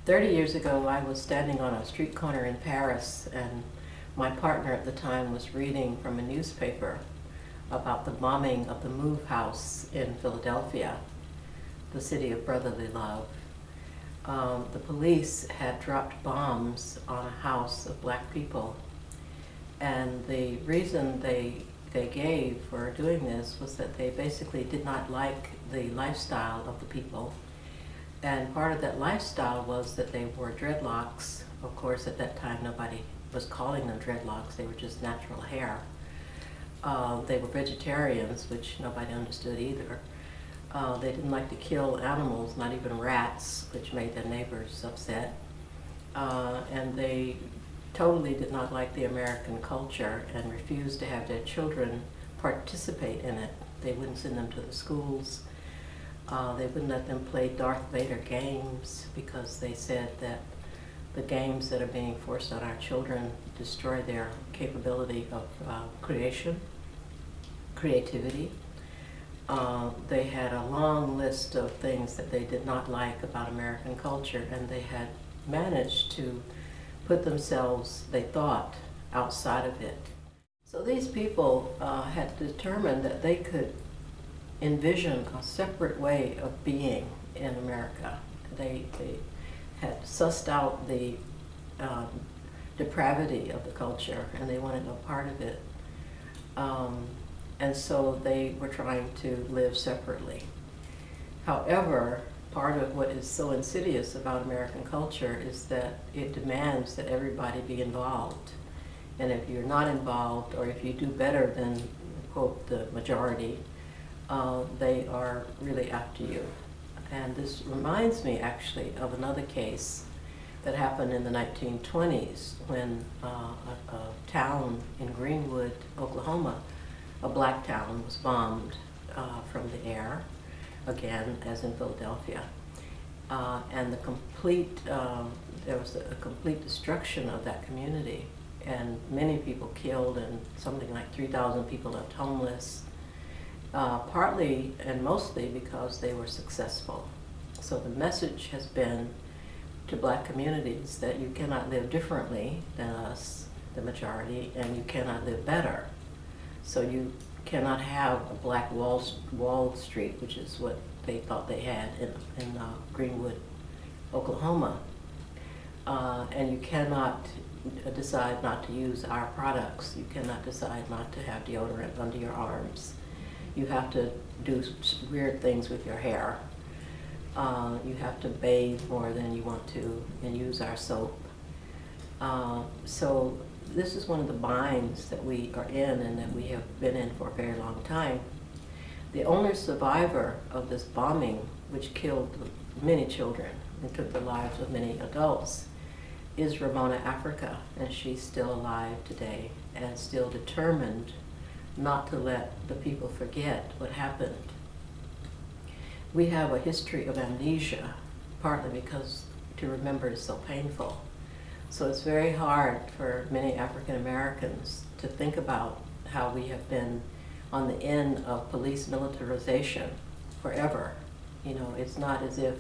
30 years ago, I was standing on a street corner in Paris, and my partner at the time was reading from a newspaper about the bombing of the Move House in Philadelphia, the city of brotherly love. The police had dropped bombs on a house of black people, and the reason they gave for doing this was that they basically did not like the lifestyle of the people. And part of that lifestyle was that they wore dreadlocks. Of course, at that time, nobody was calling them dreadlocks. They were just natural hair. They were vegetarians, which nobody understood either. They didn't like to kill animals, not even rats, which made their neighbors upset. And they totally did not like the American culture and refused to have their children participate in it. They wouldn't send them to the schools. They wouldn't let them play Darth Vader games because they said that the games that are being forced on our children destroy their capability of creativity. They had a long list of things that they did not like about American culture, and they had managed to put themselves, they thought, outside of it. So these people had determined that they could envision a separate way of being in America. They had sussed out the depravity of the culture, and they wanted no part of it. And so they were trying to live separately. However, part of what is so insidious about American culture is that it demands that everybody be involved. And if you're not involved, or if you do better than, quote, the majority, they are really after you. And this reminds me actually of another case that happened in the 1920s when a town in Greenwood, Oklahoma, a black town, was bombed from the air, again, as in Philadelphia. And there was a complete destruction of that community, and many people killed, and something like 3,000 people left homeless. Partly and mostly because they were successful. So the message has been to black communities that you cannot live differently than us, the majority, and you cannot live better. So you cannot have a black Wall Street, which is what they thought they had in Greenwood, Oklahoma. And you cannot decide not to use our products. You cannot decide not to have deodorant under your arms. You have to do weird things with your hair. You have to bathe more than you want to and use our soap. So this is one of the binds that we are in and that we have been in for a very long time. The only survivor of this bombing, which killed many children and took the lives of many adults, is Ramona Africa, and she's still alive today and still determined not to let the people forget what happened. We have a history of amnesia, partly because to remember is so painful. So it's very hard for many African Americans to think about how we have been on the end of police militarization forever. You know, it's not as if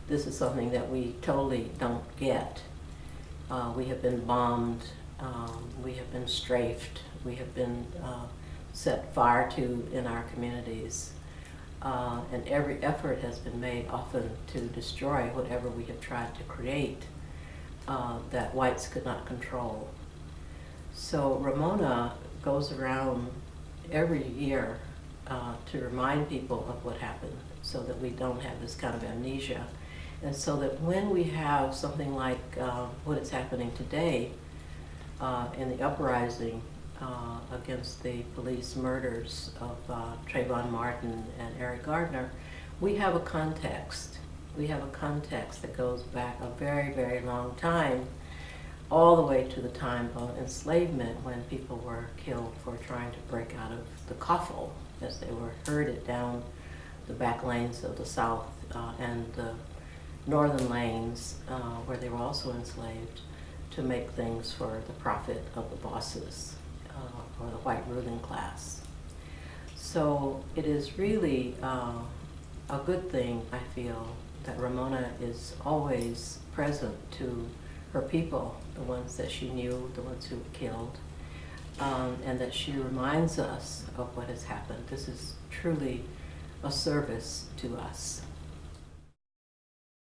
this is something that we totally don't get. We have been bombed, we have been strafed, we have been set fire to in our communities. And every effort has been made often to destroy whatever we have tried to create that whites could not control. So Ramona goes around every year to remind people of what happened so that we don't have this kind of amnesia. And so that when we have something like what is happening today in the uprising against the police murders of Trayvon Martin and Eric Gardner, we have a context. We have a context that goes back a very, very long time, all the way to the time of enslavement when people were killed for trying to break out of the coffle as they were herded down the back lanes of the South and the northern lanes where they were also enslaved to make things for the profit of the bosses or the white ruling class. So it is really a good thing, I feel, that Ramona is always present to her people, the ones that she knew, the ones who were killed, and that she reminds us of what has happened. This is truly a service to us.